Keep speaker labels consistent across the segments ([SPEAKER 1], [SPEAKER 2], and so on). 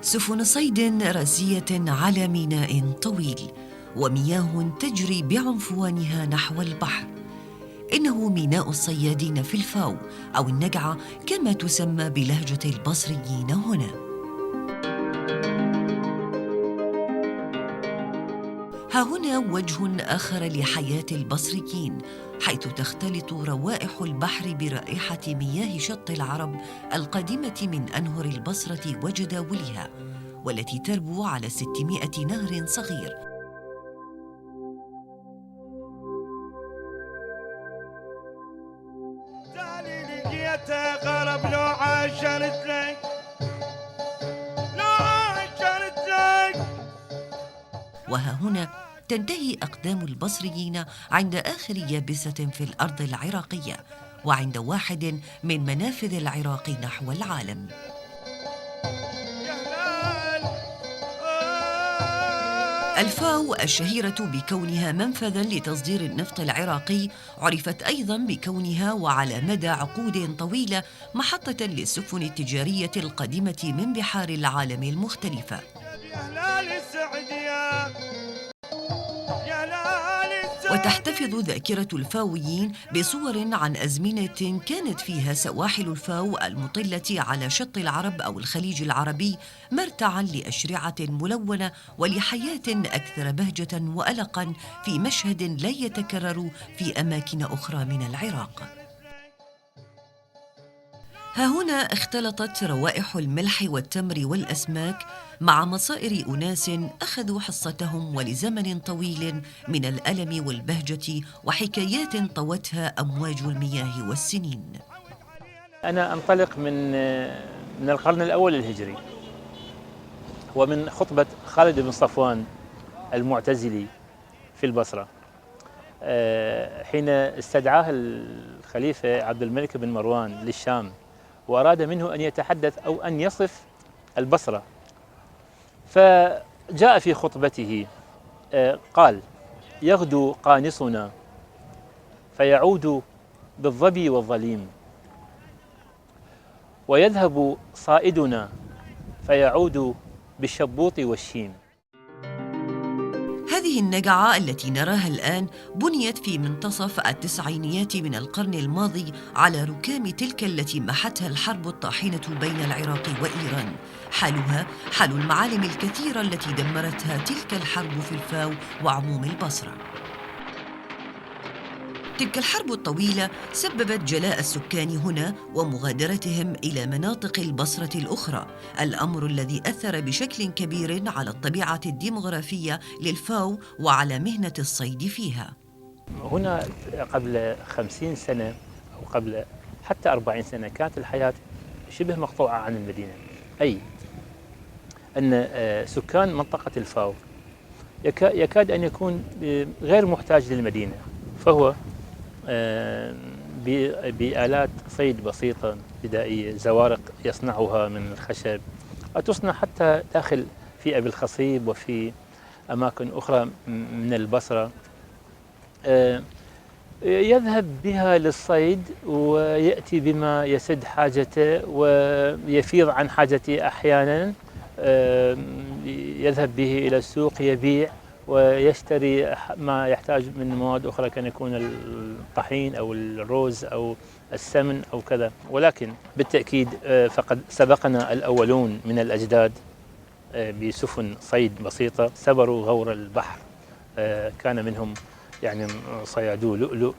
[SPEAKER 1] سفن صيد راسية على ميناء طويل، ومياه تجري بعنفوانها نحو البحر. إنه ميناء الصيادين في الفاو أو النجعة كما تسمى بلهجة البصريين هنا. ها هنا وجه آخر لحياة البصريين، حيث تختلط روائح البحر برائحة مياه شط العرب القادمة من أنهر البصرة وجداولها، والتي تربو على 600 نهر صغير. وها هنا تنتهي أقدام البصريين عند آخر يابسة في الأرض العراقية، وعند واحد من منافذ العراق نحو العالم. الفاو الشهيرة بكونها منفذاً لتصدير النفط العراقي، عرفت أيضاً بكونها وعلى مدى عقود طويلة محطة للسفن التجارية القادمة من بحار العالم المختلفة. وتحتفظ ذاكرة الفاويين بصور عن أزمنة كانت فيها سواحل الفاو المطلة على شط العرب أو الخليج العربي مرتعاً لأشرعة ملونة ولحياة أكثر بهجة وألقاً في مشهد لا يتكرر في أماكن أخرى من العراق. ها هنا اختلطت روائح الملح والتمر والأسماك مع مصائر أناس أخذوا حصتهم ولزمن طويل من الألم والبهجة وحكايات طوتها أمواج المياه والسنين.
[SPEAKER 2] أنا أنطلق من القرن الأول الهجري، ومن خطبة خالد بن صفوان المعتزلي في البصرة، حين استدعاه الخليفة عبد الملك بن مروان للشام وأراد منه أن يتحدث أو أن يصف البصرة، فجاء في خطبته قال: يغدو قانصنا فيعود بالظبي والظليم، ويذهب صائدنا فيعود بالشبوط والشيم.
[SPEAKER 1] هذه النجعة التي نراها الآن بنيت في منتصف التسعينيات من القرن الماضي على ركام تلك التي محتها الحرب الطاحنة بين العراق وإيران. حالها حال المعالم الكثيرة التي دمرتها تلك الحرب في الفاو وعموم البصرة. تلك الحرب الطويلة سببت جلاء السكان هنا ومغادرتهم إلى مناطق البصرة الأخرى، الأمر الذي أثر بشكل كبير على الطبيعة الديمغرافية للفاو وعلى مهنة الصيد فيها.
[SPEAKER 2] هنا قبل 50 سنة أو قبل حتى 40 سنة كانت الحياة شبه مقطوعة عن المدينة، أي أن سكان منطقة الفاو يكاد أن يكون غير محتاج للمدينة، فهو بآلات صيد بسيطة بدائية، زوارق يصنعها من الخشب وتصنع حتى داخل في أبي الخصيب وفي أماكن أخرى من البصرة، يذهب بها للصيد ويأتي بما يسد حاجته ويفيض عن حاجته أحيانا، يذهب به إلى السوق يبيع ويشتري ما يحتاج من مواد أخرى، كان يكون الطحين أو الروز أو السمن أو كذا. ولكن بالتأكيد فقد سبقنا الأولون من الأجداد بسفن صيد بسيطة سبروا غور البحر، كان منهم يعني صيادو لؤلؤ،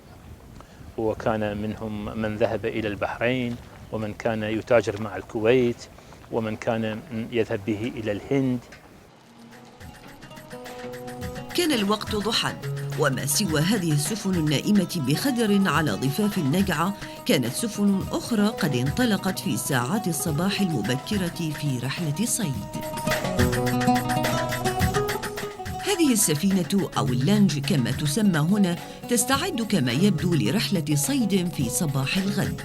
[SPEAKER 2] وكان منهم من ذهب إلى البحرين، ومن كان يتاجر مع الكويت، ومن كان يذهب به إلى الهند.
[SPEAKER 1] كان الوقت ضحى، وما سوى هذه السفن النائمة بخدر على ضفاف النجعة كانت سفن أخرى قد انطلقت في ساعات الصباح المبكرة في رحلة صيد. هذه السفينة أو اللانج كما تسمى هنا تستعد كما يبدو لرحلة صيد في صباح الغد،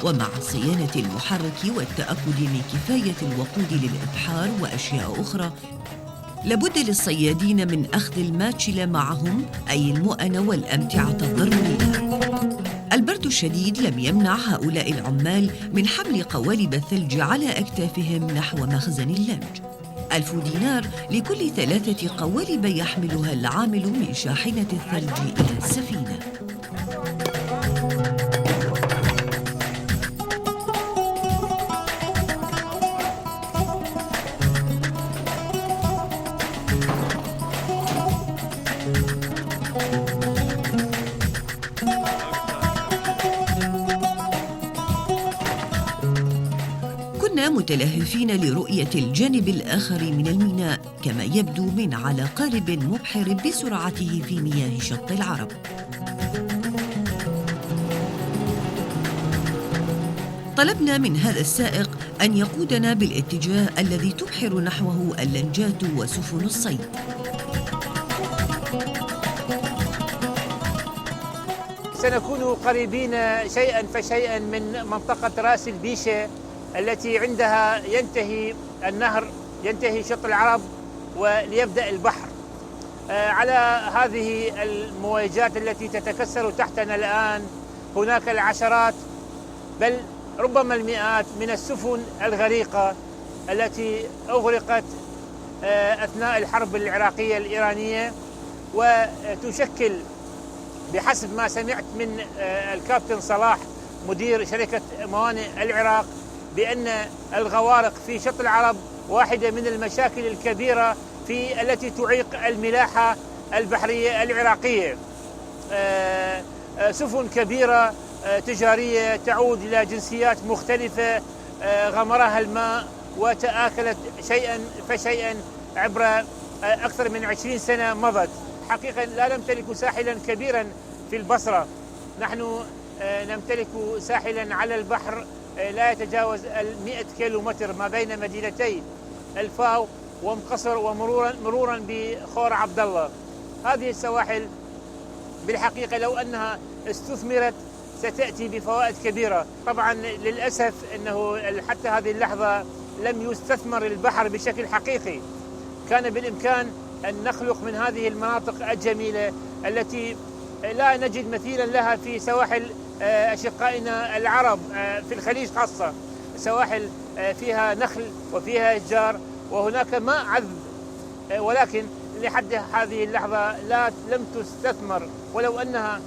[SPEAKER 1] ومع صيانة المحرك والتأكد من كفاية الوقود للإبحار وأشياء أخرى، لابد للصيادين من أخذ الماتشلة معهم، أي المؤن والأمتعة الضرورية. البرد الشديد لم يمنع هؤلاء العمال من حمل قوالب الثلج على أكتافهم نحو مخزن اللنج. 1000 دينار لكل 3 قوالب يحملها العامل من شاحنة الثلج إلى السفينة. كنا متلهفين لرؤية الجانب الآخر من الميناء كما يبدو من على قارب مبحر بسرعته في مياه شط العرب. طلبنا من هذا السائق أن يقودنا بالاتجاه الذي تبحر نحوه اللنجات وسفن الصيد.
[SPEAKER 2] سنكون قريبين شيئا فشيئا من منطقة راس البيشة التي عندها ينتهي النهر، ينتهي شط العرب وليبدأ البحر. على هذه المواجهات التي تتكسر تحتنا الآن هناك العشرات بل ربما المئات من السفن الغريقة التي أغرقت أثناء الحرب العراقية الإيرانية، وتشكل بحسب ما سمعت من الكابتن صلاح مدير شركة موانئ العراق بأن الغوارق في شط العرب واحدة من المشاكل الكبيرة التي تعيق الملاحة البحرية العراقية. سفن كبيرة تجارية تعود إلى جنسيات مختلفة غمرها الماء وتآكلت شيئا فشيئا عبر أكثر من 20 سنة مضت. حقيقة لا نمتلك ساحلا كبيرا في البصرة، نحن نمتلك ساحلا على البحر لا يتجاوز 100 كيلومتر ما بين مدينتي الفاو ومقصر ومرورا بخور عبد الله. هذه السواحل بالحقيقة لو أنها استثمرت ستأتي بفوائد كبيرة. طبعا للأسف أنه حتى هذه اللحظة لم يستثمر البحر بشكل حقيقي. كان بالإمكان أن نخلق من هذه المناطق الجميلة التي لا نجد مثيلا لها في سواحل أشقائنا العرب في الخليج خاصة، سواحل فيها نخل وفيها أشجار وهناك ماء عذب، ولكن لحد هذه اللحظة لم تستثمر، ولو أنها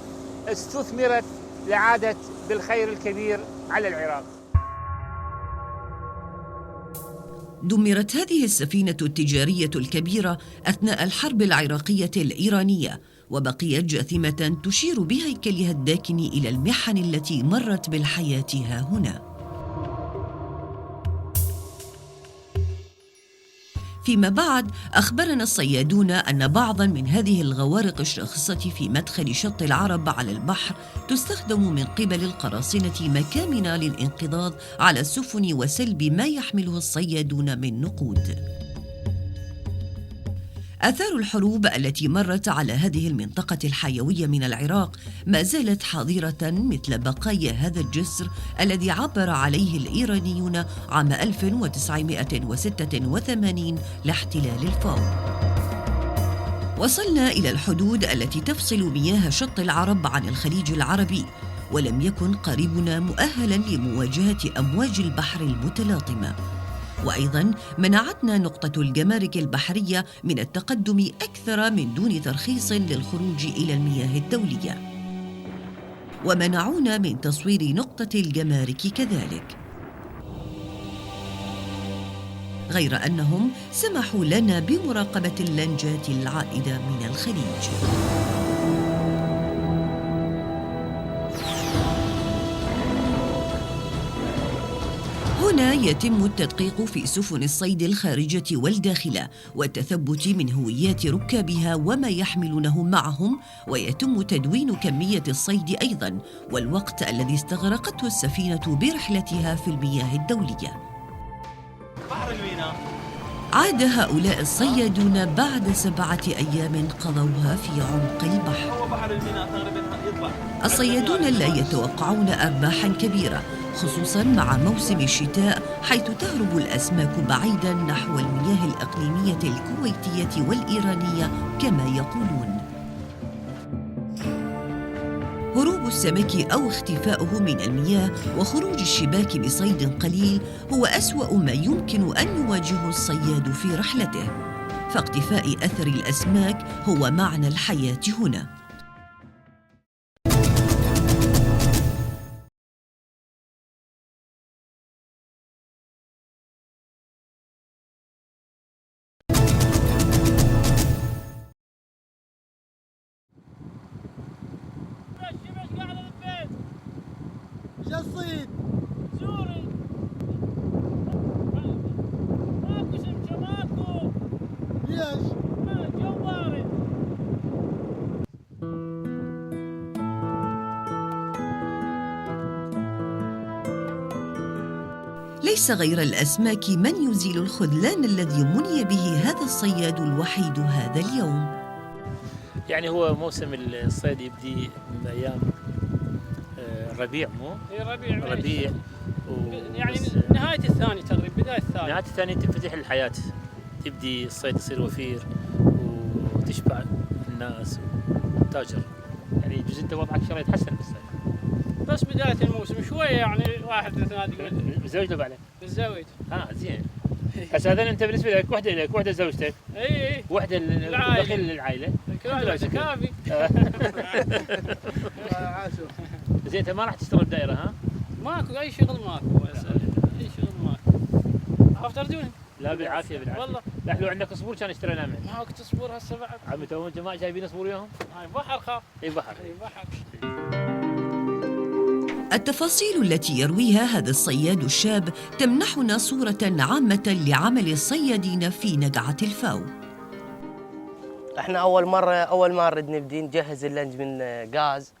[SPEAKER 2] استثمرت لعادت بالخير الكبير على العراق.
[SPEAKER 1] دمرت هذه السفينة التجارية الكبيرة أثناء الحرب العراقية الإيرانية، وبقيت جاثمة تشير بهيكلها الداكن إلى المحن التي مرت بالحياة ها هنا. فيما بعد أخبرنا الصيادون أن بعضاً من هذه الغوارق الشاخصة في مدخل شط العرب على البحر تستخدم من قبل القراصنة مكامن للانقضاض على السفن وسلب ما يحمله الصيادون من نقود. آثار الحروب التي مرت على هذه المنطقة الحيوية من العراق ما زالت حاضرة، مثل بقايا هذا الجسر الذي عبر عليه الإيرانيون عام 1986 لاحتلال الفاو. وصلنا إلى الحدود التي تفصل مياه شط العرب عن الخليج العربي، ولم يكن قاربنا مؤهلاً لمواجهة أمواج البحر المتلاطمة. وأيضاً منعتنا نقطة الجمارك البحرية من التقدم أكثر من دون ترخيص للخروج إلى المياه الدولية، ومنعونا من تصوير نقطة الجمارك كذلك، غير أنهم سمحوا لنا بمراقبة اللنجات العائدة من الخليج. هنا يتم التدقيق في سفن الصيد الخارجة والداخلة والتثبت من هويات ركابها وما يحملونه معهم، ويتم تدوين كمية الصيد أيضاً والوقت الذي استغرقته السفينة برحلتها في المياه الدولية. عاد هؤلاء الصيادون بعد 7 أيام قضوها في عمق البحر. الصيادون لا يتوقعون أرباحاً كبيرة، خصوصاً مع موسم الشتاء، حيث تهرب الأسماك بعيداً نحو المياه الإقليمية الكويتية والإيرانية كما يقولون. هروب السمك أو اختفاؤه من المياه وخروج الشباك بصيد قليل هو أسوأ ما يمكن أن يواجهه الصياد في رحلته، فاقتفاء أثر الأسماك هو معنى الحياة هنا.
[SPEAKER 3] الصيد
[SPEAKER 4] سوري ماكو سمكة ماكو.
[SPEAKER 3] ليش؟
[SPEAKER 4] جو بارد.
[SPEAKER 1] ليس غير الأسماك من يزيل الخذلان الذي مني به هذا الصياد الوحيد هذا اليوم.
[SPEAKER 2] يعني هو موسم الصيد يبدي من أيام الربيع، مو؟
[SPEAKER 4] اي ربيع.
[SPEAKER 2] ربيع
[SPEAKER 4] يعني نهاية الثاني تقريبا، بداية الثاني.
[SPEAKER 2] نهاية الثاني تنفتح الحياة، تبدي الصيد يصير وفير وتشبع الناس وتاجر. يعني يجوز انت وضعك شوي يتحسن بالصيد.
[SPEAKER 4] بس بداية الموسم شوية يعني واحد من ثلاثة.
[SPEAKER 2] متزوج بعدك؟
[SPEAKER 4] متزوج.
[SPEAKER 2] زين. هسه هذا انت بالنسبة لك وحدة لك وحدة زوجتك.
[SPEAKER 4] اي
[SPEAKER 2] وحدة
[SPEAKER 4] للعائلة.
[SPEAKER 2] للعائلة.
[SPEAKER 4] كافي.
[SPEAKER 2] زين انت ما راح تشتغل بدائرة ها؟
[SPEAKER 4] ماكو اي شغل ماكو. اي شغل ماكو. عرفت تردوني؟
[SPEAKER 2] لا بالعافية بالعافية.
[SPEAKER 4] والله.
[SPEAKER 2] لا لو عندك صبور كان اشتريناه منك.
[SPEAKER 4] ما وقت صبور هسه بعد.
[SPEAKER 2] عمي تو جماعة جايبين صبور وياهم؟
[SPEAKER 4] هاي بحر خاف.
[SPEAKER 2] اي بحر.
[SPEAKER 4] اي بحر.
[SPEAKER 1] التفاصيل التي يرويها هذا الصياد الشاب تمنحنا صورة عامة لعمل الصيادين في نقعة الفاو.
[SPEAKER 5] احنا اول ما نريد نبدي نجهز اللنج من غاز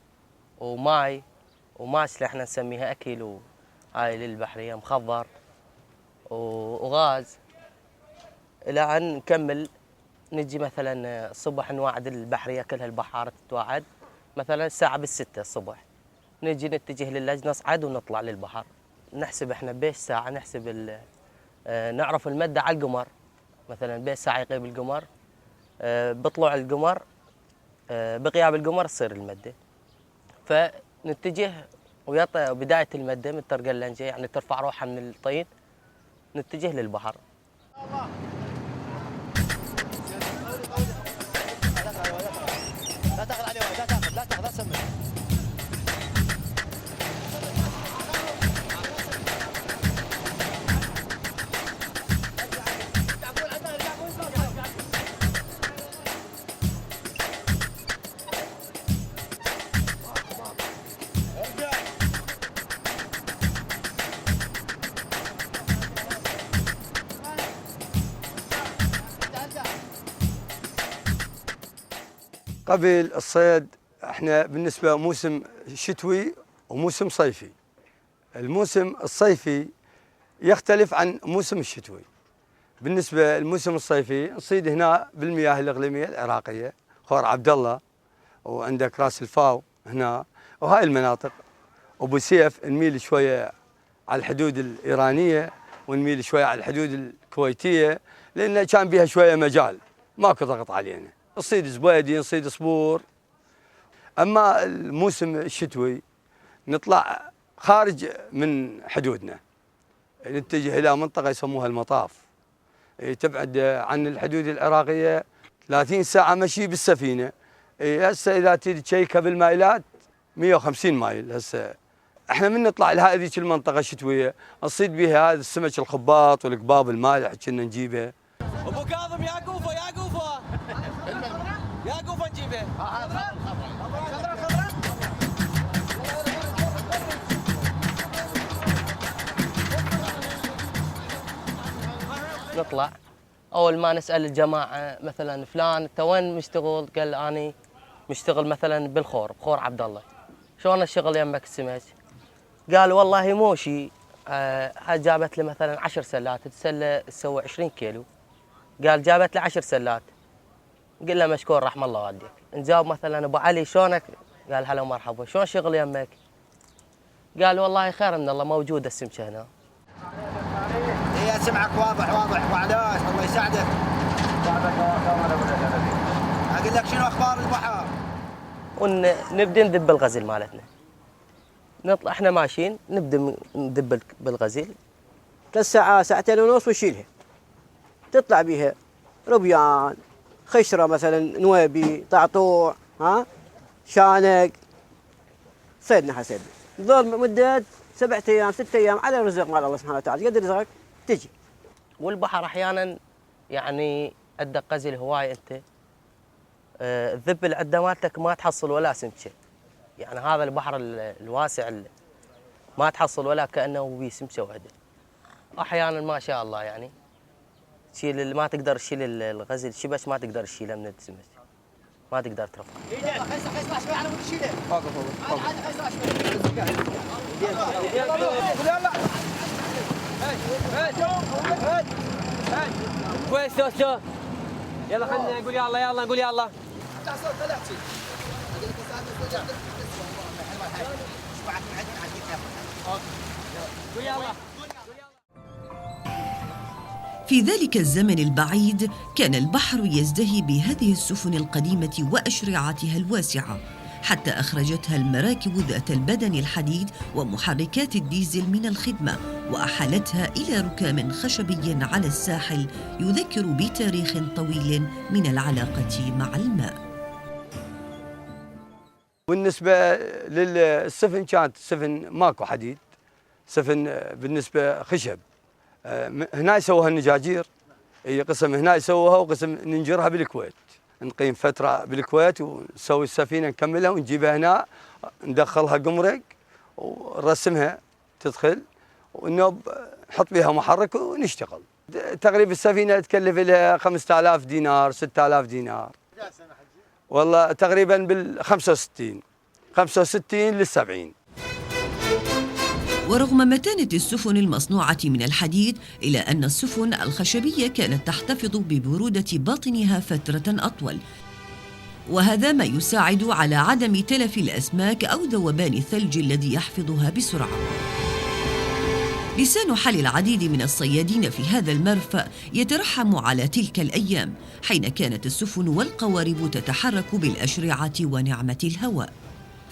[SPEAKER 5] وماي وماسله احنا نسميها اكل، وهاي للبحريه مخضر وغاز، الى ان نكمل. نجي مثلا الصبح نوعد البحريه كلها، البحاره تتوعد مثلا الساعه 6 الصبح، نجي نتجه لللج نصعد ونطلع للبحر. نحسب احنا بيش ساعه، نحسب نعرف المده على القمر، مثلا بيش ساعه يغيب القمر، بطلوع القمر بغياب القمر تصير المده. فنتجه بدايه المده من طرق اللنجه، يعني ترفع روحها من الطين نتجه للبحر.
[SPEAKER 3] لا تاخذ عليه، لا تاخذ لا تسمع.
[SPEAKER 6] قبل الصيد احنا بالنسبه موسم شتوي وموسم صيفي. الموسم الصيفي يختلف عن موسم الشتوي. بالنسبه للموسم الصيفي نصيد هنا بالمياه الاقليميه العراقيه، خور عبد الله، وعندك راس الفاو هنا وهاي المناطق، وابو سيف نميل شويه على الحدود الايرانيه ونميل شويه على الحدود الكويتيه، لان كان بها شويه مجال، ماكو ضغط علينا. نصيد زبيدي، نصيد صبور. اما الموسم الشتوي نطلع خارج من حدودنا، نتجه الى منطقه يسموها المطاف، تبعد عن الحدود العراقيه 30 ساعه مشي بالسفينه. هسه اذا تريد تشيكها بالمايلات 150 مايل. هسه احنا من نطلع لها هذيك المنطقه الشتويه نصيد بها هذا السمك الخباط والقباب المالح كنا نجيبه.
[SPEAKER 3] ابو كاظم يا قوفه يا قوفه يا قوفه نجيبه.
[SPEAKER 5] نطلع اول ما نسال الجماعه مثلا فلان انت وين مشتغل؟ قال اني مشتغل مثلا بالخور، بخور عبد الله. شلون الشغل يمك السمك؟ قال والله موشي. هاي جابت لي مثلا 10 سلات، السله تسوي 20 كيلو. قال جابت لي 10 سلات. قل له مشكور رحم الله والديك. نجاوب مثلا ابو علي شلونك؟ قال هلا ومرحبا. شلون الشغل يمك؟ قال والله خير من الله، موجوده السمكه هنا.
[SPEAKER 3] هي سمعك واضح وعلاش الله يساعدك. اقول لك شنو اخبار البحر؟
[SPEAKER 5] ونبدأ ندب الغزل مالتنا. نطلع احنا ماشيين نبدأ ندب بالغزل
[SPEAKER 7] 3 ساعات 2 ساعات ونص وشيلها تطلع بيها ربيان، خشرة مثلا، نويبي، طعطوع، شانق، صيدنا حسيدنا. تظل مدة 7 أيام 6 أيام على رزق مال الله سبحانه وتعالى، قد رزقك تجي.
[SPEAKER 5] والبحر أحيانا يعني عندك غزل هواي أنت الذب العدة مالتك ما تحصل ولا سمكة. يعني هذا البحر الواسع ما تحصل ولا كأنه بيه سمكة واحدة. أحيانا ما شاء الله يعني تشيل ما تقدر تشيل الغزل شبش، ما تقدر تشيله من السمك، ما تقدر ترفعه.
[SPEAKER 7] كويس توستو، يلا خلينا نقول يلا يلا نقول يلا.
[SPEAKER 1] في ذلك الزمن البعيد كان البحر يزدهي بهذه السفن القديمة وأشرعتها الواسعة، حتى أخرجتها المراكب ذات البدن الحديد ومحركات الديزل من الخدمة، وأحالتها إلى ركام خشبي على الساحل يذكر بتاريخ طويل من العلاقة مع الماء.
[SPEAKER 6] بالنسبة للسفن كانت سفن ماكو حديد، سفن بالنسبة خشب. هنا يسووها النجاجير، هي قسم هنا يسووها وقسم ننجرها بالكويت، نقيم فترة بالكويت ونسوي السفينة نكملها ونجيبها هنا ندخلها قمرق ونرسمها تدخل ونوب نحط بها محرك ونشتغل. تقريبا السفينة تكلف لها 5000 دينار 6000 دينار، والله تقريبا بال 65 لل70.
[SPEAKER 1] ورغم متانة السفن المصنوعة من الحديد، إلا أن السفن الخشبية كانت تحتفظ ببرودة باطنها فترة أطول، وهذا ما يساعد على عدم تلف الأسماك أو ذوبان الثلج الذي يحفظها بسرعة. لسان حال العديد من الصيادين في هذا المرفأ يترحم على تلك الأيام، حين كانت السفن والقوارب تتحرك بالأشرعة ونعمة الهواء.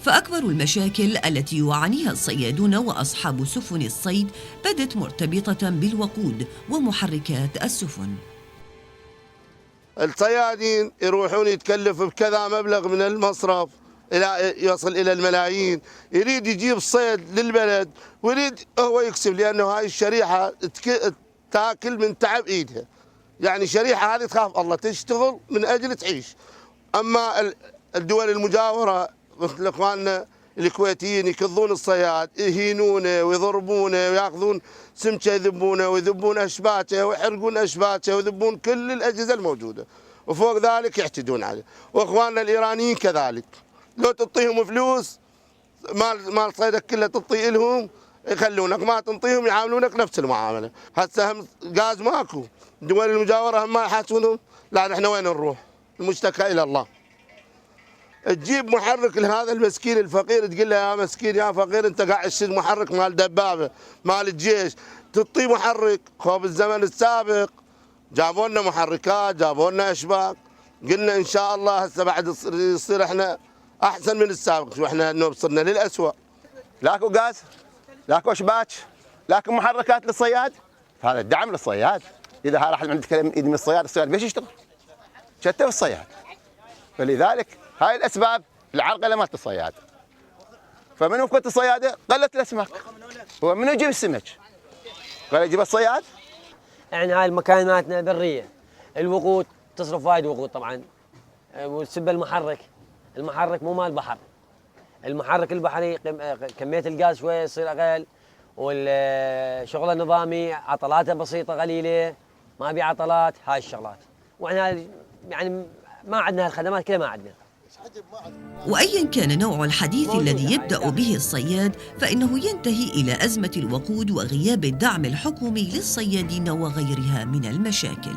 [SPEAKER 1] فأكبر المشاكل التي يعانيها الصيادون وأصحاب سفن الصيد بدت مرتبطة بالوقود ومحركات السفن.
[SPEAKER 8] الصيادين يروحون يتكلف بكذا مبلغ من المصرف إلى يصل إلى الملايين، يريد يجيب الصيد للبلد ويريد هو يكسب، لأنه هاي الشريحة تاكل من تعب إيدها. يعني الشريحة هذه تخاف الله تشتغل من أجل تعيش. أما الدول المجاورة مثل اخواننا الكويتيين يكضون الصياد، يهينونه ويضربونه وياخذون سمكه يذبونه ويذبون اشباكه ويحرقون اشباكه ويذبون كل الاجهزه الموجوده، وفوق ذلك يعتدون عليه. واخواننا الايرانيين كذلك، لو تعطيهم فلوس مال صيدك كله تعطي لهم يخلونك، ما تنطيهم يعاملونك نفس المعامله. هسه هم غاز ماكو، الدول المجاوره هم ما يحاسبونهم، لا احنا وين نروح؟ المشتكى الى الله. تجيب محرك لهذا المسكين الفقير تقول له يا مسكين يا فقير انت قاعد تشتري محرك مال دبابه مال الجيش، تعطيه محرك. خو بالزمن السابق جابوا لنا محركات، جابوا لنا اشباك، قلنا ان شاء الله هسه بعد يصير احنا احسن من السابق، واحنا انه صرنا للاسوء.
[SPEAKER 9] لاكو غاز، لاكو اشباك، لاكو محركات للصياد، هذا الدعم للصياد. اذا راح عندك ايد من الصياد بيش يشتغل؟ شتى الصياد. فلذلك هاي الاسباب العرقله مالت الصياد. فمن وقت الصياده قلت الاسماك. هو منو يجيب السمك؟ قال يجيب الصياد؟
[SPEAKER 7] يعني هاي المكان مالتنا بريه، الوقود تصرف وايد وقود طبعا، والسبه المحرك مو مال بحر. المحرك البحري كميه الغاز شويه يصير اقل، والشغل النظامي عطلاته بسيطه قليله، ما بي عطلات، هاي الشغلات. واحنا يعني ما عندنا الخدمات كلها، ما عندنا.
[SPEAKER 1] وأيا كان نوع الحديث الذي يبدأ به الصياد، فإنه ينتهي إلى أزمة الوقود وغياب الدعم الحكومي للصيادين وغيرها من المشاكل.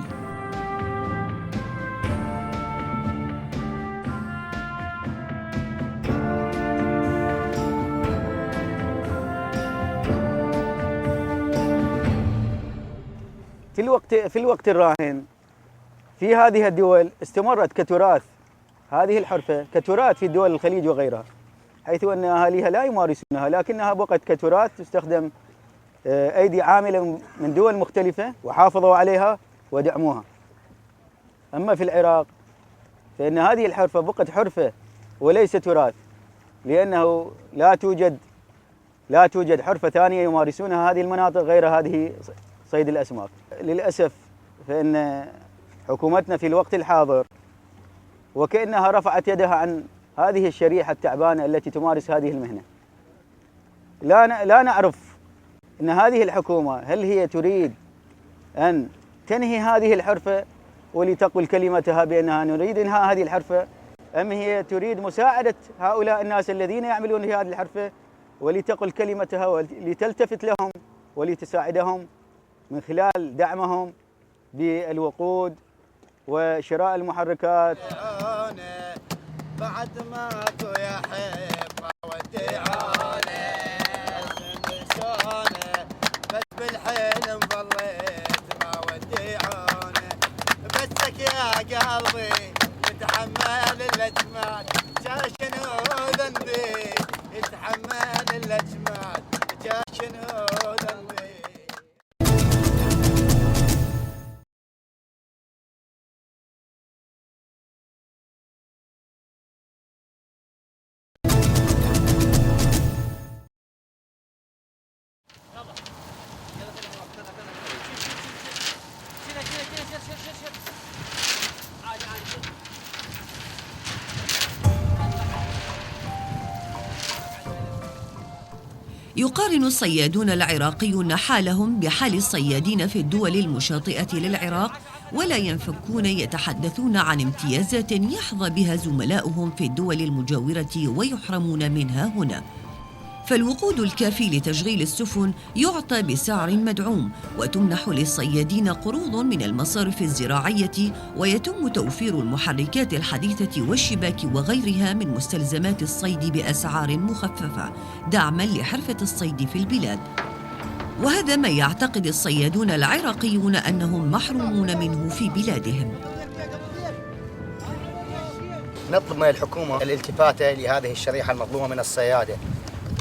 [SPEAKER 10] في الوقت الراهن في هذه الدول استمرت كتراث هذه الحرفة كتراث في دول الخليج وغيرها، حيث أن أهاليها لا يمارسونها، لكنها بقت كتراث تستخدم أيدي عاملة من دول مختلفة وحافظوا عليها ودعموها. أما في العراق فإن هذه الحرفة بقت حرفة وليس تراث، لأنه لا توجد حرفة ثانية يمارسونها هذه المناطق غير هذه صيد الأسماك. للأسف فإن حكومتنا في الوقت الحاضر وكأنها رفعت يدها عن هذه الشريحة التعبانة التي تمارس هذه المهنة. لا نعرف أن هذه الحكومة هل هي تريد أن تنهي هذه الحرفة ولتقل كلمتها بأنها نريد إنهاء هذه الحرفة، أم هي تريد مساعدة هؤلاء الناس الذين يعملون في هذه الحرفة ولتقل كلمتها ولتلتفت لهم ولتساعدهم من خلال دعمهم بالوقود وشراء المحركات.
[SPEAKER 11] بعد ما يا حبه وديعانه بس بالحين مظليت ما وديعانه، بسك يا قلبي يتحمل الاجمال، شنو ذنبي يتحمل الاجمال، شنو ذنبي.
[SPEAKER 1] يقارن الصيادون العراقيون حالهم بحال الصيادين في الدول المشاطئة للعراق، ولا ينفكون يتحدثون عن امتيازات يحظى بها زملاؤهم في الدول المجاورة ويحرمون منها هنا. فالوقود الكافي لتشغيل السفن يعطى بسعر مدعوم، وتمنح للصيادين قروض من المصارف الزراعية، ويتم توفير المحركات الحديثة والشباك وغيرها من مستلزمات الصيد بأسعار مخففة دعماً لحرفة الصيد في البلاد. وهذا ما يعتقد الصيادون العراقيون أنهم محرومون منه في بلادهم.
[SPEAKER 12] نطلب من الحكومة الالتفاتة لهذه الشريحة المظلومة من الصيادة،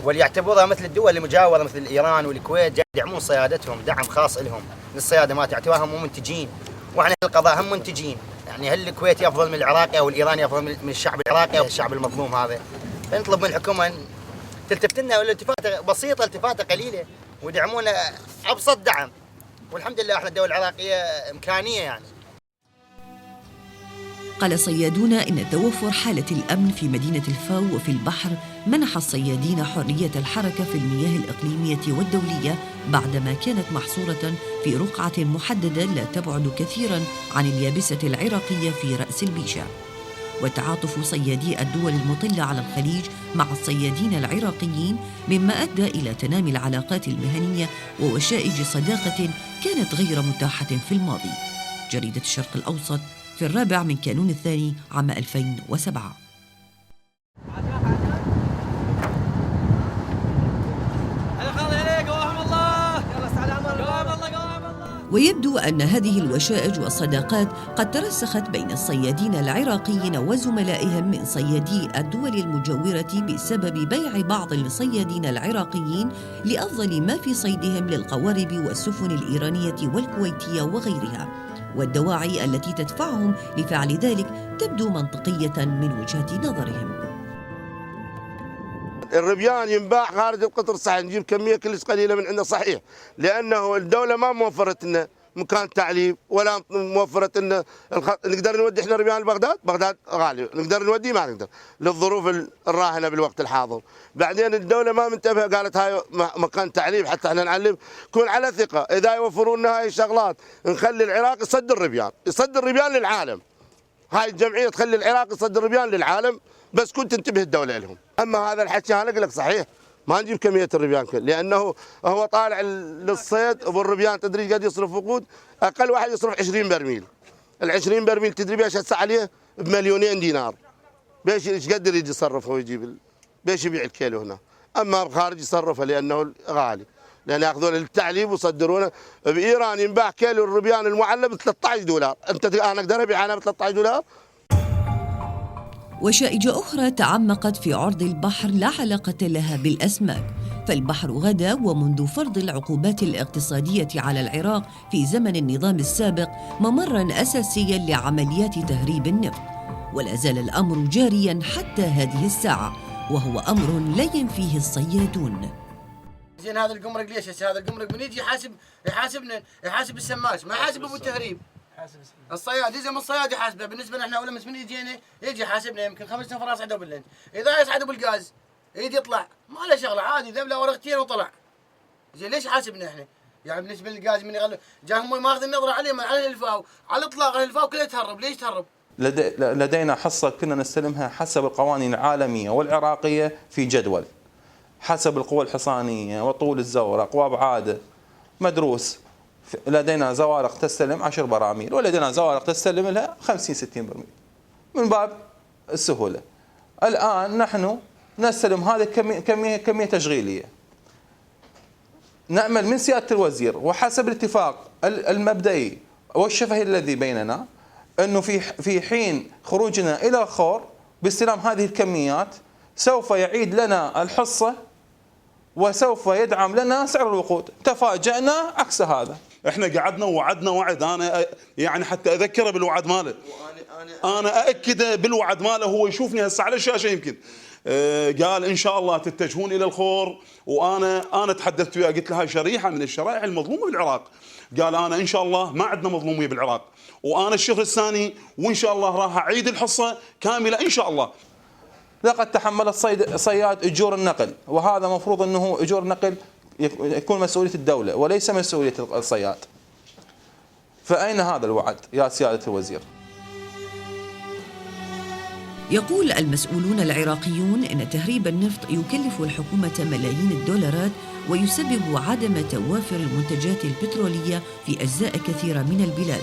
[SPEAKER 12] وليعتبرها مثل الدول المجاورة مثل إيران والكويت، يدعمون صيادتهم دعم خاص لهم للصيادة، ما تعتبرهم مو منتجين، وإحنا القضاء هم منتجين. يعني هل الكويتي أفضل من العراقي أو الإيراني أفضل من الشعب العراقي أو الشعب المظلوم هذا؟ فنطلب من الحكومة أن تلتفت لنا، والالتفاتة بسيطة، التفاتة قليلة، ويدعمونا أبسط دعم. والحمد لله إحنا الدولة العراقية إمكانية يعني.
[SPEAKER 1] قال صيادون إن توفر حالة الأمن في مدينة الفاو وفي البحر منح الصيادين حرية الحركة في المياه الإقليمية والدولية، بعدما كانت محصورة في رقعة محددة لا تبعد كثيراً عن اليابسة العراقية في رأس البيشة. وتعاطف صيادي الدول المطلة على الخليج مع الصيادين العراقيين مما أدى إلى تنامي العلاقات المهنية ووشائج صداقة كانت غير متاحة في الماضي. جريدة الشرق الأوسط في 4 كانون الثاني عام 2007. ويبدو أن هذه الوشائج والصداقات قد ترسخت بين الصيادين العراقيين وزملائهم من صيادي الدول المجاورة بسبب بيع بعض الصيادين العراقيين لأفضل ما في صيدهم للقوارب والسفن الإيرانية والكويتية وغيرها، والدواعي التي تدفعهم لفعل ذلك تبدو منطقية من وجهة نظرهم.
[SPEAKER 8] الربيان ينباع خارج القطر صحيح، نجيب كميه كلش قليله من عندنا صحيح، لانه الدوله ما موفرت لنا مكان تعليب ولا موفرت لنا نقدر نودي احنا ربيان لبغداد، بغداد غالي، نقدر نودي ما نقدر للظروف الراهنه بالوقت الحاضر. بعدين الدوله ما منتبهه، قالت هاي مكان تعليب حتى احنا نعلم، كون على ثقه اذا يوفرون لنا هاي الشغلات نخلي العراق يصدر الربيان، يصدر الربيان للعالم. هاي الجمعيه تخلي العراق يصدر الربيان للعالم، بس كنت تنتبه الدوله لهم. اما هذا الحكي انا اقول لك صحيح ما نجيب كميه الربيان لانه هو طالع للصيد والربيان تدري قد يصرف وقود، اقل واحد يصرف 20 برميل. ال20 برميل تدري بيش هسه عليه ب2 دينار. بيش ايش قد يريد يصرفه ويجيب بيش يبيع الكيلو هنا. اما بخارج يصرفه لانه غالي، لان ياخذون التعليب ويصدرونه. بايران ينباع كيلو الربيان المعلب ب $13. انا اقدر ابيع انا ب $13؟
[SPEAKER 1] وشائجة أخرى تعمقت في عرض البحر لا علاقة لها بالأسماك، فالبحر غدا ومنذ فرض العقوبات الاقتصادية على العراق في زمن النظام السابق ممراً أساسياً لعمليات تهريب النفط، ولا زال الأمر جارياً حتى هذه الساعة، وهو أمر لا ينفيه الصيادون.
[SPEAKER 13] زين هذا القمرق ليش هسه هذا القمرق من يجي يحاسب السماش، ما يحاسب ابو التهريب. الصياد اذا ما الصياد يحاسبه، بالنسبه لنا احنا اول من يجينا يجي يحاسبنا يمكن 5 نفر يصعدوا باللنج، اذا يصعدوا بالغاز يجي يطلع ما له شغله عادي ذبله ورقتين وطلع. زين ليش حاسبنا احنا؟ يعني بالنسبه للغاز من يغلب جا هم ماخذ النظره عليه على الهلفاو، على اطلاق الهلفاو كله تهرب، ليش تهرب؟
[SPEAKER 14] لدينا حصه كنا نستلمها حسب القوانين العالميه والعراقيه في جدول. حسب القوى الحصانيه وطول الزورق وابعاده مدروس. لدينا زوارق تستلم 10 براميل ولدينا زوارق تستلم لها 50 60 برميل من باب السهوله. الان نحن نستلم هذه كميه تشغيليه. نأمل من سياده الوزير وحسب الاتفاق المبدئي والشفهي الذي بيننا انه في حين خروجنا الى الخور باستلام هذه الكميات سوف يعيد لنا الحصه وسوف يدعم لنا سعر الوقود. تفاجأنا عكس هذا.
[SPEAKER 15] احنا قعدنا ووعدنا وعد، انا يعني حتى اذكره بالوعد ماله، انا ااكد بالوعد ماله، هو يشوفني هسه على الشاشه يمكن قال ان شاء الله تتجهون الى الخور، وانا تحدثت وياه قلت له هاي شريحه من الشرائح المظلومه بالعراق. قال انا ان شاء الله ما عندنا مظلوميه بالعراق، وانا الشهر الثاني وان شاء الله راح اعيد الحصه كامله ان شاء الله.
[SPEAKER 14] لقد تحمل الصياد اجور النقل، وهذا مفروض انه اجور النقل يكون مسؤوليه الدوله وليس مسؤوليه الصياد. فاين هذا الوعد يا سياده الوزير؟
[SPEAKER 1] يقول المسؤولون العراقيون إن تهريب النفط يكلف الحكومة ملايين الدولارات ويسبب عدم توافر المنتجات البترولية في أجزاء كثيرة من البلاد،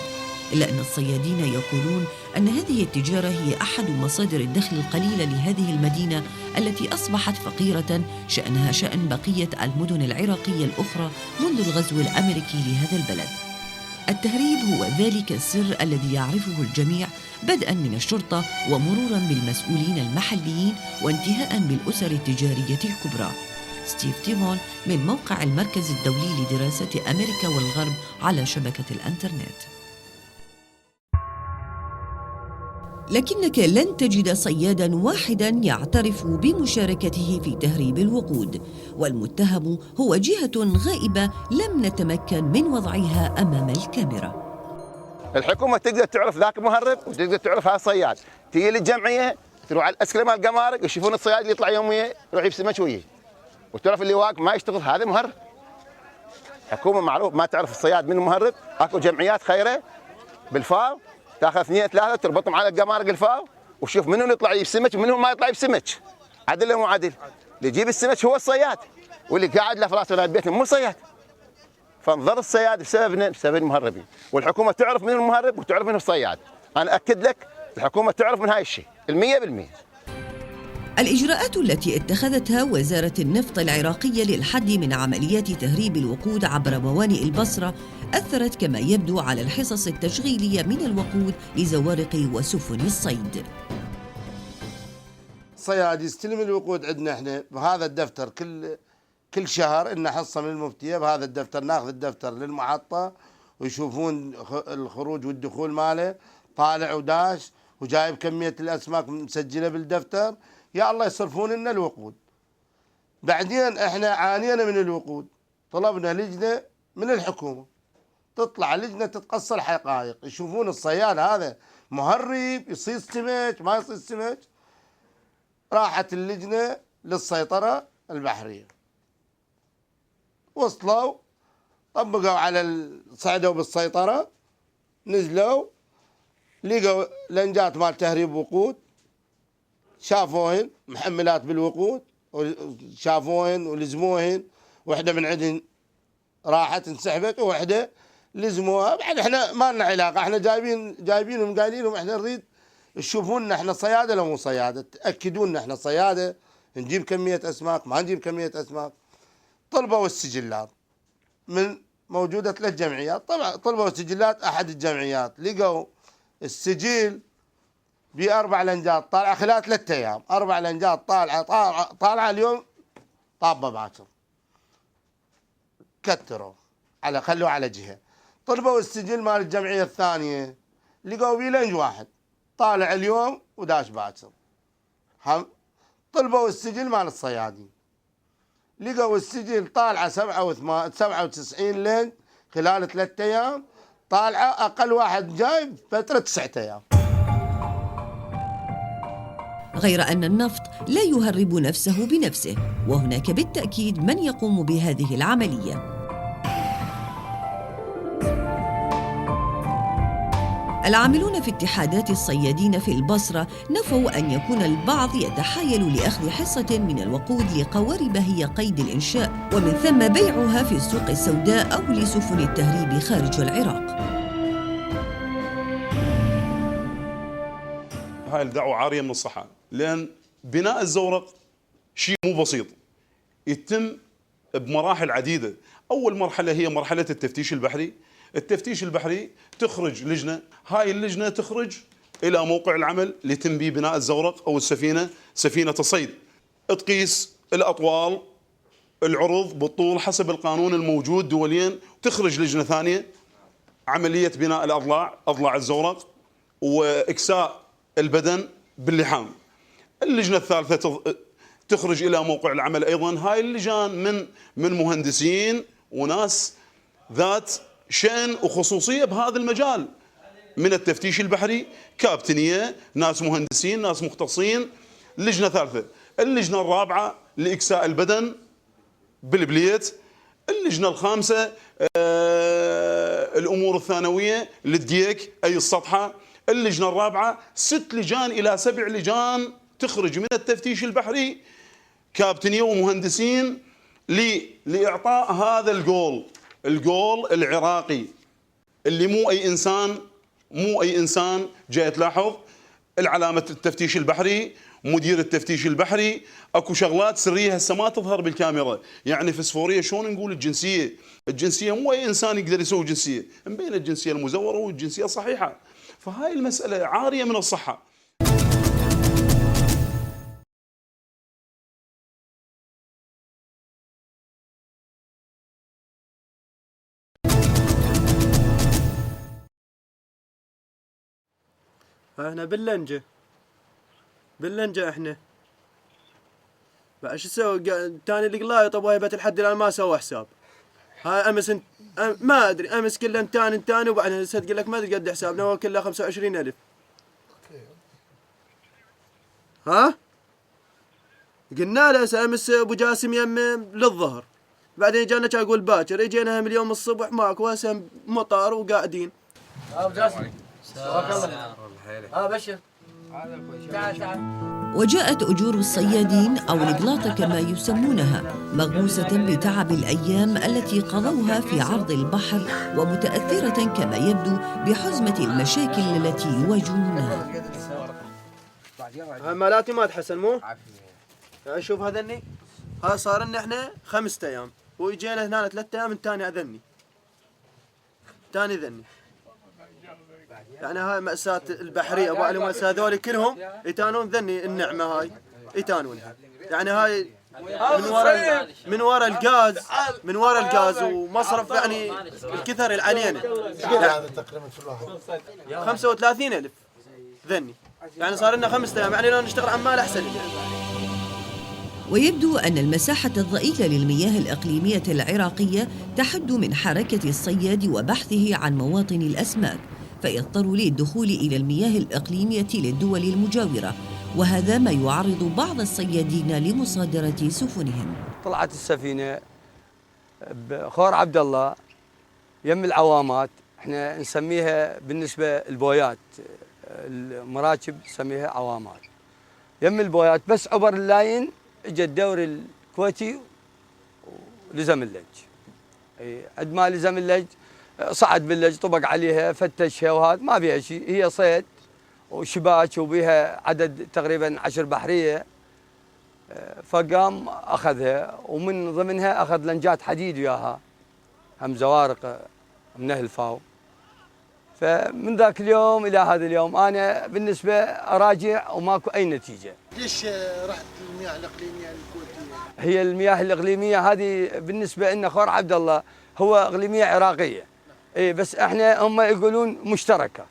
[SPEAKER 1] إلا أن الصيادين يقولون أن هذه التجارة هي أحد مصادر الدخل القليلة لهذه المدينة التي أصبحت فقيرة شأنها شأن بقية المدن العراقية الأخرى منذ الغزو الأمريكي لهذا البلد. التهريب هو ذلك السر الذي يعرفه الجميع، بدءا من الشرطة ومرورا بالمسؤولين المحليين وانتهاء بالأسر التجارية الكبرى. ستيف تيمون من موقع المركز الدولي لدراسة أمريكا والغرب على شبكة الإنترنت. لكنك لن تجد صياداً واحداً يعترف بمشاركته في تهريب الوقود، والمتهم هو جهة غائبة لم نتمكن من وضعها أمام الكاميرا.
[SPEAKER 9] الحكومة تقدر تعرف ذاك مهرب وتقدر تعرف هذا صياد. تيجي للجمعية تروح على الأسكلة مال القمارق يشوفون الصياد اللي يطلع يوميا يروح يجيب سمك ويجي، وتعرف اللي واقف ما يشتغل هذا مهرب. حكومة معروف ما تعرف الصياد من مهرب. اكو جمعيات خيرة بالفاو تاخذ 2 3 تربطهم على القمارق الفاو وشوف منو اللي يطلع يجيب سمك ومنو ما يطلع يجيب سمك. عدل مو عدل؟ اللي يجيب السمك هو الصياد، واللي قاعد له في راس ولاد بيته مو صياد. فانضر الصياد بسببنا بسبب المهربين، والحكومه تعرف من المهرب وتعرف من الصياد. انا اكد لك الحكومه تعرف من هاي الشيء 100%.
[SPEAKER 1] الإجراءات التي اتخذتها وزارة النفط العراقية للحد من عمليات تهريب الوقود عبر موانئ البصرة أثرت كما يبدو على الحصص التشغيلية من الوقود لزوارق وسفن الصيد.
[SPEAKER 8] الصياد يستلم الوقود عندنا احنا بهذا الدفتر، كل شهر إن حصة من المفتية بهذا الدفتر. ناخذ الدفتر للمحطة ويشوفون الخروج والدخول ماله طالع وداش وجايب كمية الأسماك مسجلة بالدفتر. يا الله يصرفون لنا الوقود. بعدين احنا عانينا من الوقود، طلبنا لجنة من الحكومة تطلع لجنة تتقصى الحقائق، يشوفون الصياد هذا مهرب يصيد سمك ما يصيد سمك. راحت اللجنة للسيطرة البحرية، وصلوا طبقوا على صعدوا بالسيطرة، نزلوا لقوا لنجات مال تهريب وقود، شافوهن محملات بالوقود شافوهن ولزموهن. وحده من عندهن راحت انسحبت وحده لزموها. بعد احنا ما لنا علاقه، احنا جايبينهم قايلين لهم احنا نريد تشوفون احنا صياده لو مو صياده، تاكدون احنا صياده، نجيب كميه اسماك ما نجيب كميه اسماك. طلبوا السجلات من موجوده 3 جمعيات، طبعا طلبوا السجلات احد الجمعيات لقوا السجل ب4 لنجات طالعه خلال 3 ايام، 4 لنجات طالعه اليوم طابه باكر. كتروا خلوه على جهه. طلبوا السجل مال الجمعيه الثانيه، لقوا بيه لنج واحد طالع اليوم وداش باكر. طلبوا السجل مال الصيادين، لقوا السجل طالعه 97 لنج خلال 3 ايام، طالعه اقل واحد جايب فتره 9 ايام.
[SPEAKER 1] غير أن النفط لا يهرب نفسه بنفسه، وهناك بالتأكيد من يقوم بهذه العملية. العاملون في اتحادات الصيادين في البصرة نفوا أن يكون البعض يتحايل لأخذ حصة من الوقود لقوارب هي قيد الإنشاء، ومن ثم بيعها في السوق السوداء أو لسفن التهريب خارج العراق.
[SPEAKER 15] هاي الدعوة عارية من الصحة، لأن بناء الزورق شيء مو بسيط، يتم بمراحل عديدة. أول مرحلة هي مرحلة التفتيش البحري. التفتيش البحري تخرج لجنة، هاي اللجنة تخرج إلى موقع العمل ليتم به بناء الزورق أو السفينة، سفينة الصيد، تقيس الأطوال العرض بالطول حسب القانون الموجود دوليا. تخرج لجنة ثانية عملية بناء أضلاع الزورق وإكساء البدن باللحام. اللجنة الثالثة تخرج إلى موقع العمل أيضا. هاي اللجان من مهندسين وناس ذات شأن وخصوصية بهذا المجال من التفتيش البحري، كابتنية، ناس مهندسين، ناس مختصين. اللجنة ثالثة. اللجنة الرابعة لإكساء البدن بالبليت. اللجنة الخامسة الأمور الثانوية للديك أي السطحة. اللجنة الرابعة 6 لجان إلى 7 لجان تخرج من التفتيش البحري، كابتنية ومهندسين، لإعطاء هذا الجول العراقي اللي مو أي إنسان جاي تلاحظ العلامة التفتيش البحري، مدير التفتيش البحري. اكو شغلات سرية هسه ما تظهر بالكاميرا، يعني فسفورية شلون نقول الجنسية مو أي إنسان يقدر يسوي جنسية، مبين الجنسية المزورة والجنسية الصحيحة. فهاي المسألة عارية من الصحة.
[SPEAKER 16] احنا باللنجة احنا بعد شو نسوي؟ تاني القلايط ابو هيبة الحد الان ما سوى حساب. هاي امس ما ادري، امس كله انتاني وبعدين هسه تقول لك ما ادري قد حسابنا، هو كله 25,000. ها؟ قلنا له هسه امس ابو جاسم يم للظهر، بعدين جانا كان يقول باكر، اجينا من اليوم الصبح ماكو، هسه مطار وقاعدين.
[SPEAKER 13] ابو جاسم بشر تعال.
[SPEAKER 1] وجاءت أجور الصيادين أو القلاطة كما يسمونها مغموسة بتعب الأيام التي قضوها في عرض البحر، ومتأثرة كما يبدو بحزمة المشاكل التي يواجهونها.
[SPEAKER 16] مالاتي ما تحسن مو؟ شوف هذني، ها صار لنا احنا 5 ايام ويجينا هنا 3 ايام تاني اذني يعني هاي مأساة البحرية ابو علي ومأساة هذول كلهم يتانون ذني النعمة هاي يتانونها، يعني هاي من ورا الغاز ومصرف يعني الكثر اللي علينا
[SPEAKER 8] هذا تقريبا في الواحد
[SPEAKER 16] 35,000 ذني، يعني صار لنا 5 ايام، يعني لو نشتغل عمال احسن.
[SPEAKER 1] ويبدو أن المساحة الضئيلة للمياه الإقليمية العراقية تحد من حركة الصياد وبحثه عن مواطن الأسماك، فيضطر للدخول إلى المياه الإقليمية للدول المجاورة، وهذا ما يعرض بعض الصيادين لمصادرة سفنهم.
[SPEAKER 6] طلعت السفينة بخور عبد الله يم العوامات، احنا نسميها بالنسبة البويات، المراكب نسميها عوامات. يم البويات بس عبر اللاين اجى الدوري الكويتي ولزم اللج. عند ما لزم اللج صعد باللج، طبق عليها فتشها، وهذا ما فيها شيء، هي صيد وشباك وبيها عدد تقريبا 10 بحريه، فقام اخذها، ومن ضمنها اخذ لنجات حديد وياها هم زوارق من اهل فاو. فمن ذاك اليوم إلى هذا اليوم أنا بالنسبة أراجع وماكو أي نتيجة.
[SPEAKER 17] ليش رحت المياه الإقليمية الكويتية؟
[SPEAKER 6] هي المياه الإقليمية هذه بالنسبة لنا خور عبد الله هو إقليمية عراقية. إيه بس احنا هم يقولون مشتركة.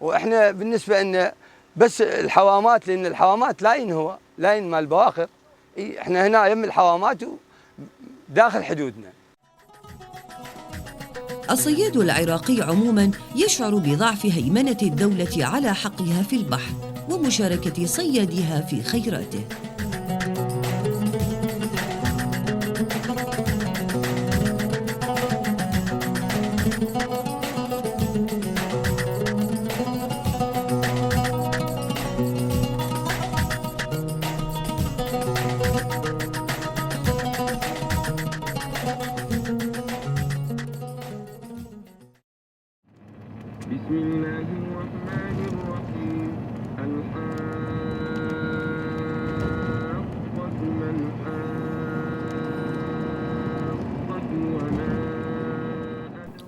[SPEAKER 6] واحنا بالنسبة لنا بس الحوامات، لأن الحوامات لاين هو لاين مال البواخر. إيه احنا هنا يم الحوامات داخل حدودنا.
[SPEAKER 1] الصياد العراقي عموما يشعر بضعف هيمنة الدولة على حقها في البحر ومشاركة صيادها في خيراته.
[SPEAKER 18] بسم الله الرحمن الرحيم. الحاقة ما الحاقة وما.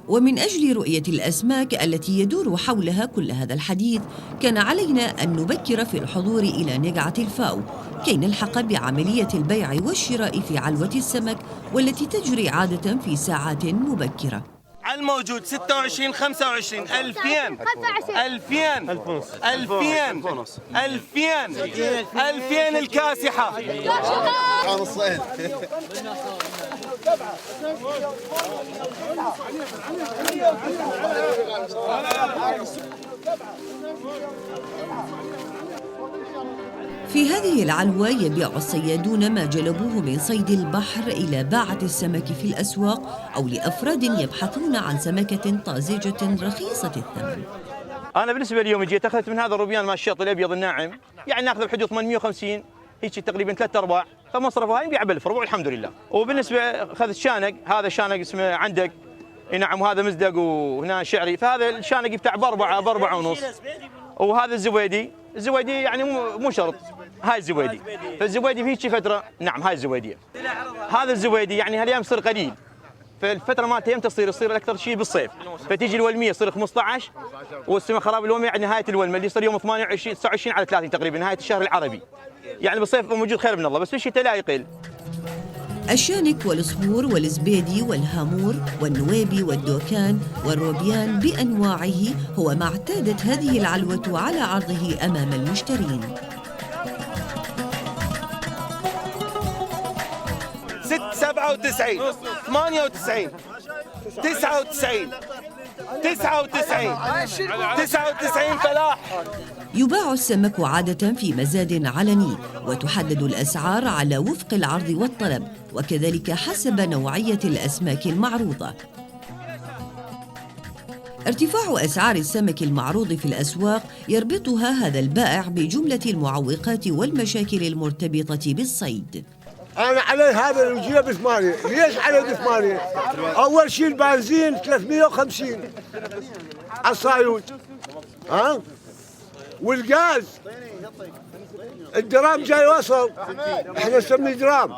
[SPEAKER 1] ومن أجل رؤية الأسماك التي يدور حولها كل هذا الحديث كان علينا أن نبكر في الحضور إلى نقعة الفاو كي نلحق بعملية البيع والشراء في علوة السمك والتي تجري عادة في ساعات مبكرة.
[SPEAKER 3] على الموجود 26 25 2000 2000 2000 الكاسحة.
[SPEAKER 11] عن الصيد.
[SPEAKER 1] في هذه العلوة يبيع الصيادون ما جلبوه من صيد البحر إلى باعة السمك في الأسواق أو لأفراد يبحثون عن سمكة طازجة رخيصة الثمن.
[SPEAKER 2] أنا بالنسبة لي يوم جيت أخذت من هذا الروبيان مال الشيط الأبيض الناعم، يعني ناخذ بحدود 850 هيك تقريبا 3/4، فمصرفها ينبيع ب1000 ربع الحمد لله. وبالنسبة أخذت شانق، هذا شانق اسمه عندك نعم، وهذا مزدق وهنا شعري، فهذا الشانق يفتح ب4 ونص. وهذا الزويدي يعني مو شرط، هاي الزويدي، فالزويدي في هيك فتره، نعم هاي الزويديه. هذا الزويدي يعني هالايام يصير قليل، فالفتره مالته يمتى تصير اكثر شيء بالصيف، فتيجي الولميه يصير 15، والسمك خراب الولميه يعني نهايه الولمه اللي يصير يوم 28 29 على 30 تقريبا نهايه الشهر العربي. يعني بالصيف موجود خير من الله، بس بالشتاء لا يقل.
[SPEAKER 1] الشانك والصبور والزبيدي والهامور والنويبي والدوكان والروبيان بأنواعه هو ما اعتادت هذه العلوة على عرضه أمام المشترين.
[SPEAKER 3] 97 98 99 99 فلاح.
[SPEAKER 1] يباع السمك عادة في مزاد علني وتحدد الأسعار على وفق العرض والطلب وكذلك حسب نوعية الأسماك المعروضة. ارتفاع أسعار السمك المعروض في الأسواق يربطها هذا البائع بجملة المعوقات والمشاكل المرتبطة بالصيد.
[SPEAKER 19] أنا علي هذا الجيب ب8، ليش علي ب8؟ أول شيء البنزين 350 على الصايود، والغاز الدرام جاي وصل، احنا نسميه درام،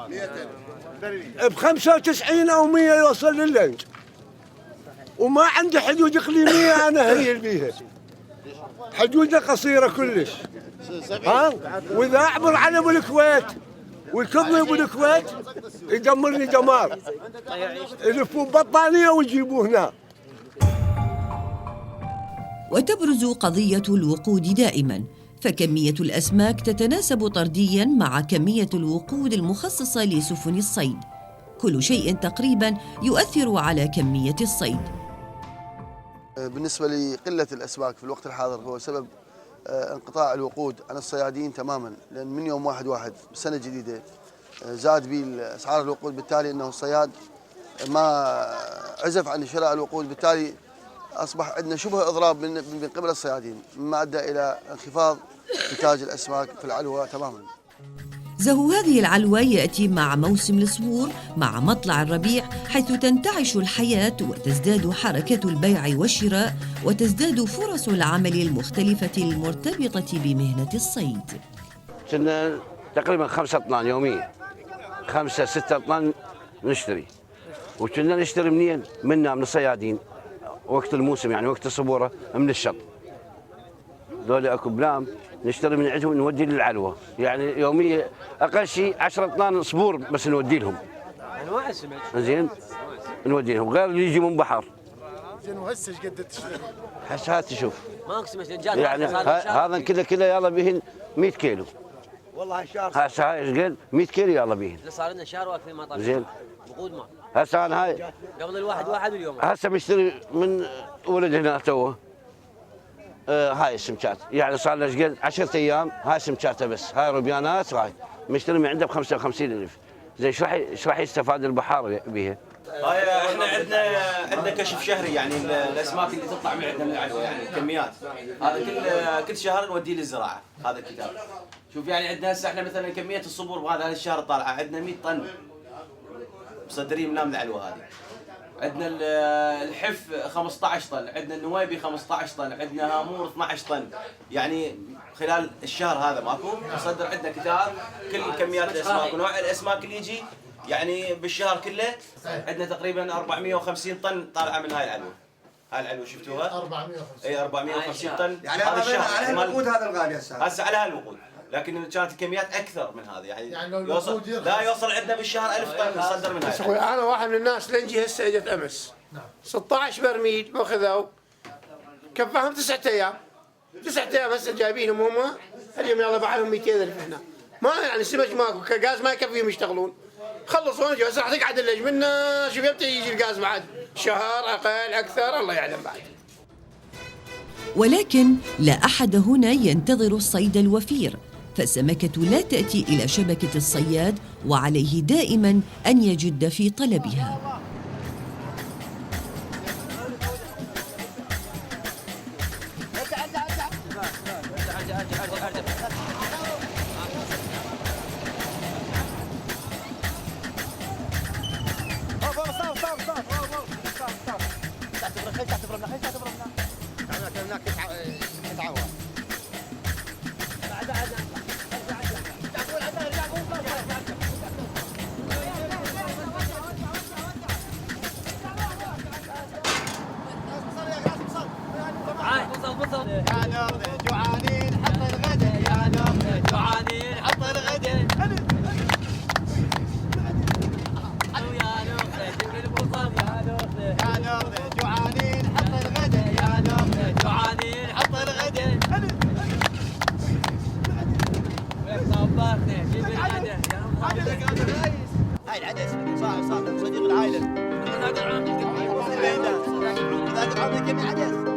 [SPEAKER 19] ب95 أو 100 يوصل لللنج، وما عندي حدود إقليمية أنا هي بيها، حدودنا قصيرة كلش، وإذا أعبر على أبو الكويت ويكبني ابو الكويت يدمرني دمار، يلفوا بطانيه ويجيبوه هنا.
[SPEAKER 1] وتبرز قضية الوقود دائما، فكمية الأسماك تتناسب طرديا مع كمية الوقود المخصصة لسفن الصيد. كل شيء تقريبا يؤثر على كمية الصيد.
[SPEAKER 20] بالنسبة لقلة الأسماك في الوقت الحاضر هو سبب انقطاع الوقود عن الصيادين تماما، لأن من يوم 1/1 بالسنة الجديدة زاد به أسعار الوقود، بالتالي أنه الصياد ما عزف عن شراء الوقود، بالتالي أصبح عندنا شبه إضراب من قبل الصيادين، مما أدى إلى انخفاض إنتاج الأسماك في العلوة تماما.
[SPEAKER 1] زهو هذه العلوة يأتي مع موسم الصبور مع مطلع الربيع، حيث تنتعش الحياة وتزداد حركة البيع والشراء وتزداد فرص العمل المختلفة المرتبطة بمهنة الصيد.
[SPEAKER 21] كنا تقريبا 5 أطنان يوميا، 5 6 أطنان نشتري، وكنا نشتري منين؟ من الصيادين، وقت الموسم يعني وقت الصبوره من الشط. ذولي اكو بلام نشتري من عندهم نودي للعلوه، يعني يوميا اقل شيء 10 طنان صبور بس نودي لهم.
[SPEAKER 7] انواع السمك.
[SPEAKER 21] زين نودي لهم غير اللي يجي من بحر.
[SPEAKER 17] زين وهسه ايش قد تشتري؟
[SPEAKER 21] هسه هات تشوف.
[SPEAKER 7] ماكو سمك لجان
[SPEAKER 21] يعني هذا كله يلا بهن 100 كيلو.
[SPEAKER 17] والله الشهر
[SPEAKER 21] هسه هاي ايش قد 100 كيلو يلا بهن.
[SPEAKER 7] صار لنا شهر واقفين ما طلع.
[SPEAKER 21] زين.
[SPEAKER 7] وقود ما.
[SPEAKER 21] هسه انا هاي
[SPEAKER 7] قبل الواحد واليوم.
[SPEAKER 21] هسه بشتري من ولد هنا توه. هاي السمكات يعني صار له ايش قد 10 ايام هاي سمكاته بس، هاي روبيانات هاي مشتري من عنده ب 55,000. زين ايش راح يستفاد البحار بها؟
[SPEAKER 4] هاي احنا عندنا كشف شهري يعني الاسماك اللي تطلع من عندنا من العلوه يعني كميات، هذا كل شهر نوديه للزراعه هذا الكتاب. شوف يعني عندنا هسه احنا مثلا كميه الصبور بهذا الشهر طالعه عندنا 100 طن مصدرين من العلوه هذه. عندنا الحف 15 طن، عندنا النويبي 15 طن، عندنا هامور 12 طن، يعني خلال الشهر هذا ماكو نصدر عندنا كتاب كل كميات الاسماك ونوع الاسماك اللي يجي يعني بالشهر كله عندنا تقريبا 450 طن طالعه من هاي العلوه. هاي العلوه شفتوها؟
[SPEAKER 17] 450.
[SPEAKER 4] اي 450 طن
[SPEAKER 13] يعني
[SPEAKER 4] هذا الشهر
[SPEAKER 13] على الوقود هذا الغالي
[SPEAKER 4] هسه على هالوقود، لكن كانت الكميات اكثر من هذا يعني
[SPEAKER 17] لو
[SPEAKER 4] يوصل لا يوصل عندنا بالشهر 1000 طن نصدر من هاي.
[SPEAKER 22] بس اخوي انا واحد من الناس لنجي هسه اجت امس 16 برميل اخذوا كفاهم 9 ايام 9 ايام هسه جايبينهم هم اليوم يلا بعلهم 200,000 هنا ما يعني السمك ماكو كغاز ما يكفيهم يشتغلون خلصوا ونجوا هسه راح تقعد الليج منا شوف يمتى يجي الغاز بعد شهر اقل اكثر الله يعلم بعد.
[SPEAKER 1] ولكن لا أحد هنا ينتظر الصيد الوفير، فالسمكة لا تأتي إلى شبكة الصياد وعليه دائما أن يجد في طلبها.
[SPEAKER 3] يا نور جوعانين حط الغدا يا نور جوعانين حط الغدا يا نور جوعانين حط الغدا يا نور جوعانين حط الغدا هاي العدس صار صديق العائله هذا العام العدس